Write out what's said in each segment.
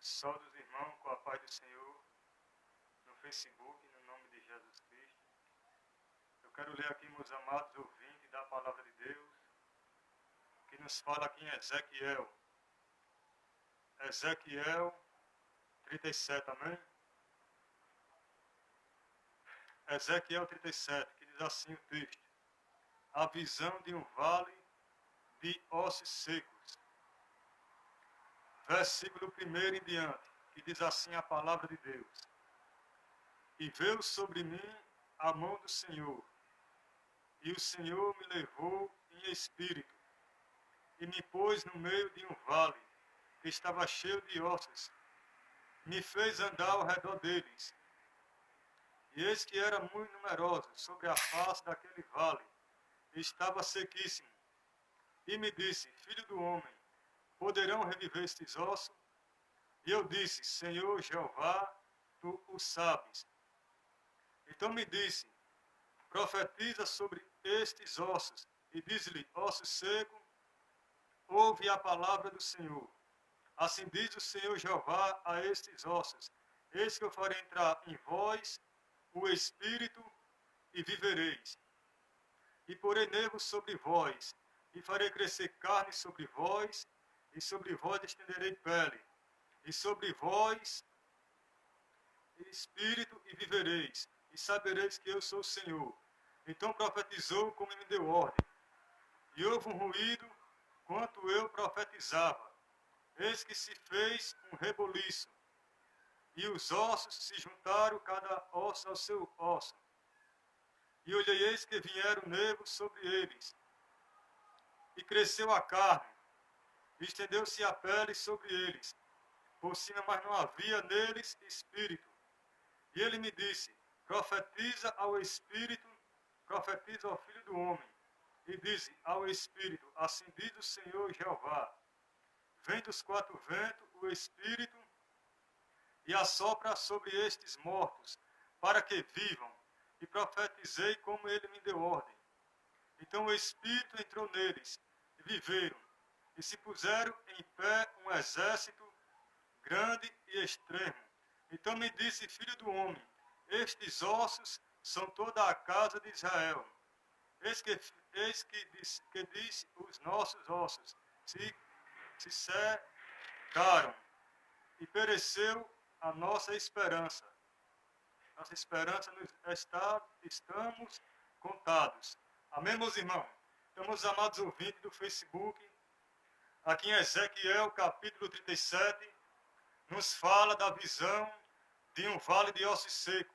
Saúde os irmãos com a paz do Senhor no Facebook, no nome de Jesus Cristo. Eu quero ler aqui, meus amados ouvintes, da palavra de Deus, que nos fala aqui em Ezequiel. Ezequiel 37, amém? Ezequiel 37, que diz assim o texto: a visão de um vale de ossos secos. Versículo 1 em diante, que diz assim a palavra de Deus: e veio sobre mim a mão do Senhor, e o Senhor me levou em espírito, e me pôs no meio de um vale, que estava cheio de ossos, me fez andar ao redor deles. E eis que era muito numeroso sobre a face daquele vale, e estava sequíssimo. E me disse: filho do homem, poderão reviver estes ossos? E eu disse: Senhor Jeová, tu o sabes. Então me disse: profetiza sobre estes ossos, e diz-lhe: ossos secos, ouve a palavra do Senhor. Assim diz o Senhor Jeová a estes ossos: eis que eu farei entrar em vós o Espírito, e vivereis. E porei nervos sobre vós, e farei crescer carne sobre vós, e sobre vós estenderei pele, e sobre vós espírito, e vivereis, e sabereis que eu sou o Senhor. Então profetizou como me deu ordem. E houve um ruído, quanto eu profetizava. Eis que se fez um reboliço, e os ossos se juntaram, cada osso ao seu osso. E olhei, eis que vieram nervos sobre eles, e cresceu a carne, e estendeu-se a pele sobre eles, por cima, mas não havia neles espírito. E ele me disse: profetiza ao Espírito, profetiza ao Filho do Homem, e diz ao Espírito: assim diz o Senhor Jeová: vem dos quatro ventos o Espírito, e assopra sobre estes mortos, para que vivam. E profetizei como ele me deu ordem. Então o Espírito entrou neles, e viveram, e se puseram em pé um exército grande e extremo. Então me disse: filho do homem, estes ossos são toda a casa de Israel. Eis que diz os nossos ossos se secaram, e pereceu a nossa esperança. Nossa esperança estamos contados. Amém, meus irmãos? Então, meus amados ouvintes do Facebook, aqui em Ezequiel, capítulo 37, nos fala da visão de um vale de ossos secos.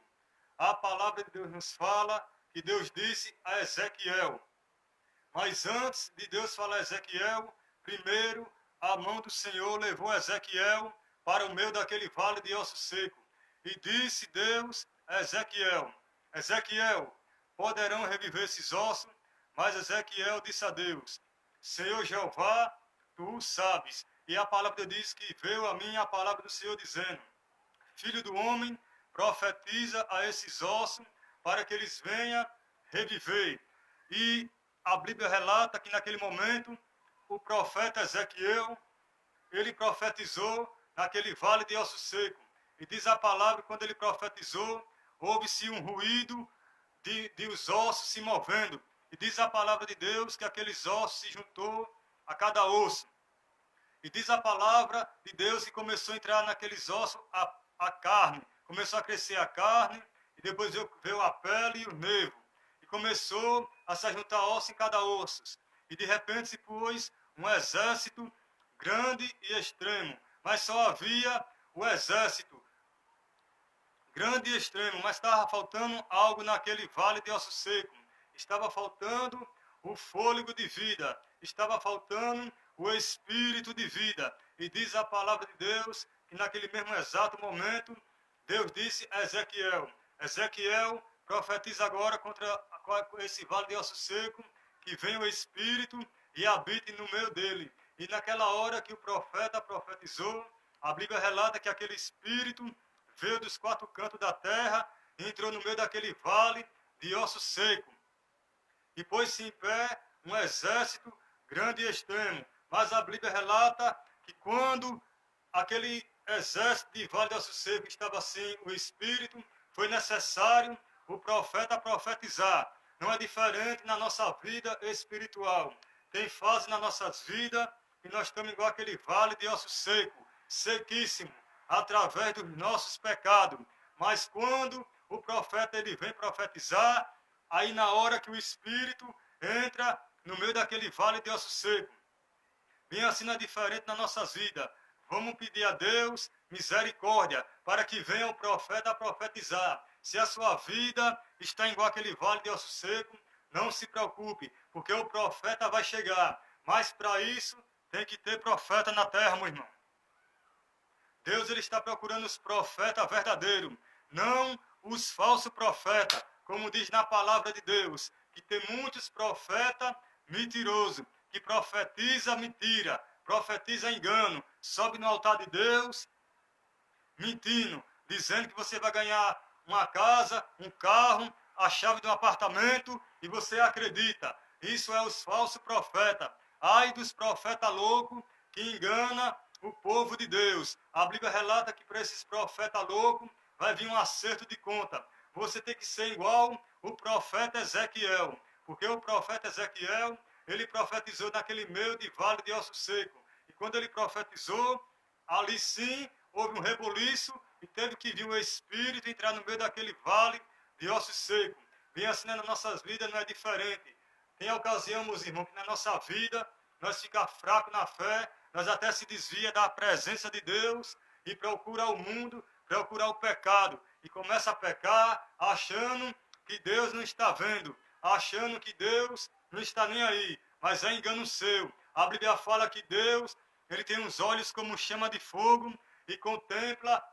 A palavra de Deus nos fala que Deus disse a Ezequiel. Mas antes de Deus falar a Ezequiel, primeiro a mão do Senhor levou Ezequiel para o meio daquele vale de ossos secos. E disse Deus a Ezequiel: Ezequiel, poderão reviver esses ossos? Mas Ezequiel disse a Deus: Senhor Jeová, tu o sabes. E a palavra diz que veio a mim a palavra do Senhor dizendo: filho do homem, profetiza a esses ossos para que eles venham reviver. E a Bíblia relata que naquele momento o profeta Ezequiel, ele profetizou naquele vale de ossos secos. E diz a palavra, quando ele profetizou, houve-se um ruído de os ossos se movendo. E diz a palavra de Deus que aqueles ossos se juntou a cada osso. E diz a palavra de Deus que começou a entrar naqueles ossos a carne. Começou a crescer a carne, e depois veio a pele e o nervo. E começou a se juntar osso em cada osso. E de repente se pôs um exército grande e extremo. Mas só havia o exército grande e extremo, mas estava faltando algo naquele vale de ossos secos. Estava faltando o fôlego de vida. Estava faltando o espírito de vida. E diz a palavra de Deus que naquele mesmo exato momento, Deus disse a Ezequiel: Ezequiel, profetiza agora contra esse vale de ossos secos, que venha o espírito e habite no meio dele. E naquela hora que o profeta profetizou, a Bíblia relata que aquele espírito veio dos quatro cantos da terra e entrou no meio daquele vale de ossos secos. E pôs-se em pé um exército grande e extremo. Mas a Bíblia relata que quando aquele exército de Vale de Ossos Secos estava assim, o Espírito, foi necessário o profeta profetizar. Não é diferente na nossa vida espiritual. Tem fase nas nossas vidas e nós estamos igual aquele vale de osso seco, sequíssimo, através dos nossos pecados. Mas quando o profeta ele vem profetizar, aí na hora que o Espírito entra no meio daquele vale de osso seco, bem assim não é diferente nas nossas vidas. Vamos pedir a Deus misericórdia para que venha o profeta a profetizar. Se a sua vida está igual aquele vale de osso seco, não se preocupe, porque o profeta vai chegar. Mas para isso tem que ter profeta na terra, meu irmão. Deus ele está procurando os profetas verdadeiros, não os falsos profetas, como diz na palavra de Deus, que tem muitos profetas mentirosos, que profetiza mentira, profetiza engano, sobe no altar de Deus, mentindo, dizendo que você vai ganhar uma casa, um carro, a chave de um apartamento, e você acredita. Isso é os falsos profetas. Ai dos profetas loucos que engana o povo de Deus. A Bíblia relata que para esses profetas loucos vai vir um acerto de conta. Você tem que ser igual o profeta Ezequiel, porque o profeta Ezequiel, ele profetizou naquele meio de vale de osso seco. E quando ele profetizou, ali sim houve um reboliço e teve que vir o Espírito entrar no meio daquele vale de ossos secos. Bem assim nas nossas vidas não é diferente. Tem ocasião, meus irmãos, que na nossa vida nós ficamos fracos na fé, nós até se desvia da presença de Deus e procura o mundo, procura o pecado. E começa a pecar achando que Deus não está vendo, achando que Deus não está nem aí. Mas é engano seu. A Bíblia fala que Deus, ele tem uns olhos como chama de fogo e contempla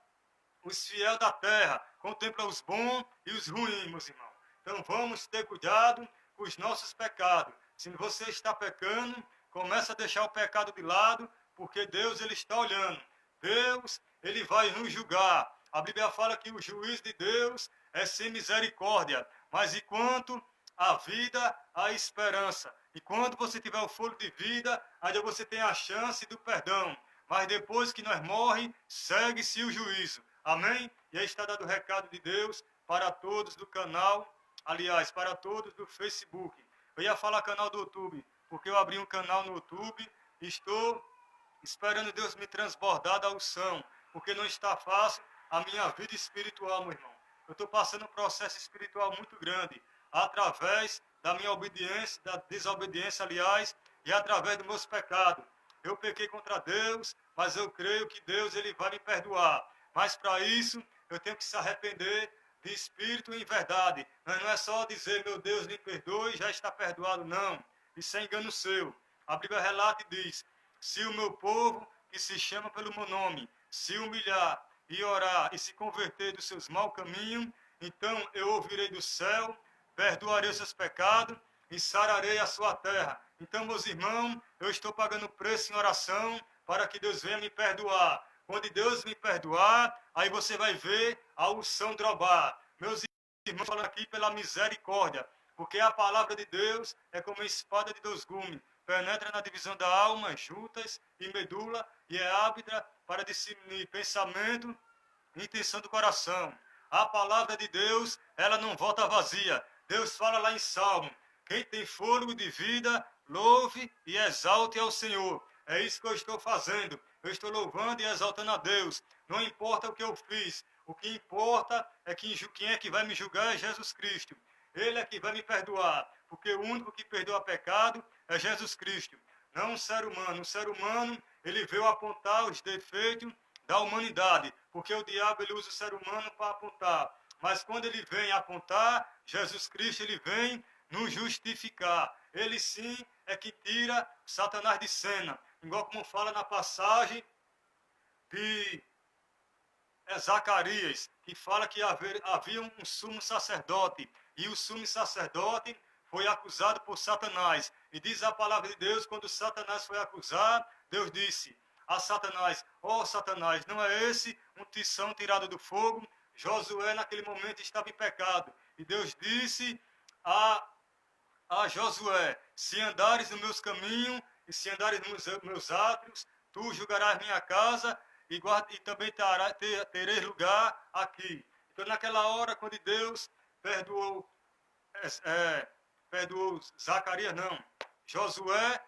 os fiéis da terra, contempla os bons e os ruins, meus irmãos. Então vamos ter cuidado com os nossos pecados. Se você está pecando, começa a deixar o pecado de lado, porque Deus ele está olhando. Deus ele vai nos julgar. A Bíblia fala que o juízo de Deus é sem misericórdia. Mas enquanto a vida, a esperança. E quando você tiver o fôlego de vida, ainda você tem a chance do perdão. Mas depois que nós morremos, segue-se o juízo. Amém? E aí está dado o recado de Deus para todos do canal, aliás, para todos do Facebook. Eu ia falar canal do YouTube, porque eu abri um canal no YouTube e estou esperando Deus me transbordar da unção, porque não está fácil a minha vida espiritual, meu irmão. Eu estou passando um processo espiritual muito grande, através da minha obediência, da desobediência, aliás, e através dos meus pecados. Eu pequei contra Deus, mas eu creio que Deus ele vai me perdoar. Mas para isso, eu tenho que se arrepender de espírito e em verdade. Mas não é só dizer, meu Deus, me perdoe, já está perdoado, não. Isso é engano seu. A Bíblia relata e diz, se o meu povo, que se chama pelo meu nome, se humilhar e orar e se converter dos seus maus caminhos, então eu ouvirei do céu, perdoarei os seus pecados e sararei a sua terra. Então, meus irmãos, eu estou pagando preço em oração para que Deus venha me perdoar. Quando Deus me perdoar, aí você vai ver a unção drobar. Meus irmãos, falando aqui pela misericórdia, porque a palavra de Deus é como uma espada de dois gumes, penetra na divisão da alma, juntas e medula, e é árbitra para discernir pensamento e intenção do coração. A palavra de Deus, ela não volta vazia. Deus fala lá em Salmo, quem tem fôlego de vida, louve e exalte ao Senhor. É isso que eu estou fazendo. Eu estou louvando e exaltando a Deus. Não importa o que eu fiz. O que importa é que quem é que vai me julgar é Jesus Cristo. Ele é que vai me perdoar. Porque o único que perdoa pecado é Jesus Cristo. Não um ser humano. Um ser humano, ele veio apontar os defeitos da humanidade. Porque o diabo ele usa o ser humano para apontar. Mas quando ele vem apontar, Jesus Cristo ele vem nos justificar. Ele sim é que tira Satanás de cena. Igual como fala na passagem de Zacarias, que fala que havia um sumo sacerdote, e o sumo sacerdote foi acusado por Satanás. E diz a palavra de Deus, quando Satanás foi acusar, Deus disse a Satanás, ó Satanás, não é esse um tição tirado do fogo? Josué naquele momento estava em pecado. E Deus disse a Josué, se andares nos meus caminhos e se andares nos meus átrios, tu julgarás minha casa e também tereis lugar aqui. Então, naquela hora, quando Deus perdoou, perdoou Zacarias, não, Josué,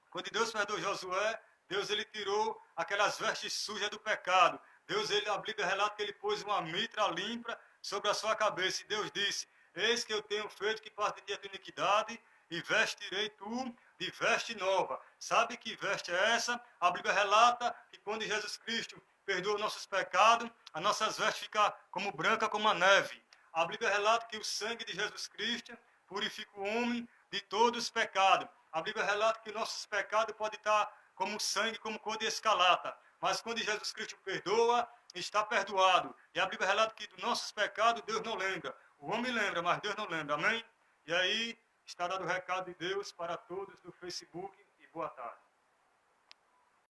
quando Deus perdoou Josué, Deus ele tirou aquelas vestes sujas do pecado. Deus, a Bíblia relata que ele pôs uma mitra limpa sobre a sua cabeça. E Deus disse: Eis que eu tenho feito que parte de ti a tua iniquidade, e vestirei tu de veste nova. Sabe que veste é essa? A Bíblia relata que quando Jesus Cristo perdoa nossos pecados, as nossas vestes ficam como branca como a neve. A Bíblia relata que o sangue de Jesus Cristo purifica o homem de todos os pecados. A Bíblia relata que nossos pecados podem estar como sangue, como cor de escarlata. Mas quando Jesus Cristo perdoa, está perdoado. E a Bíblia relata que dos nossos pecados Deus não lembra. O homem lembra, mas Deus não lembra. Amém? E aí está dado o recado de Deus para todos do Facebook. E boa tarde.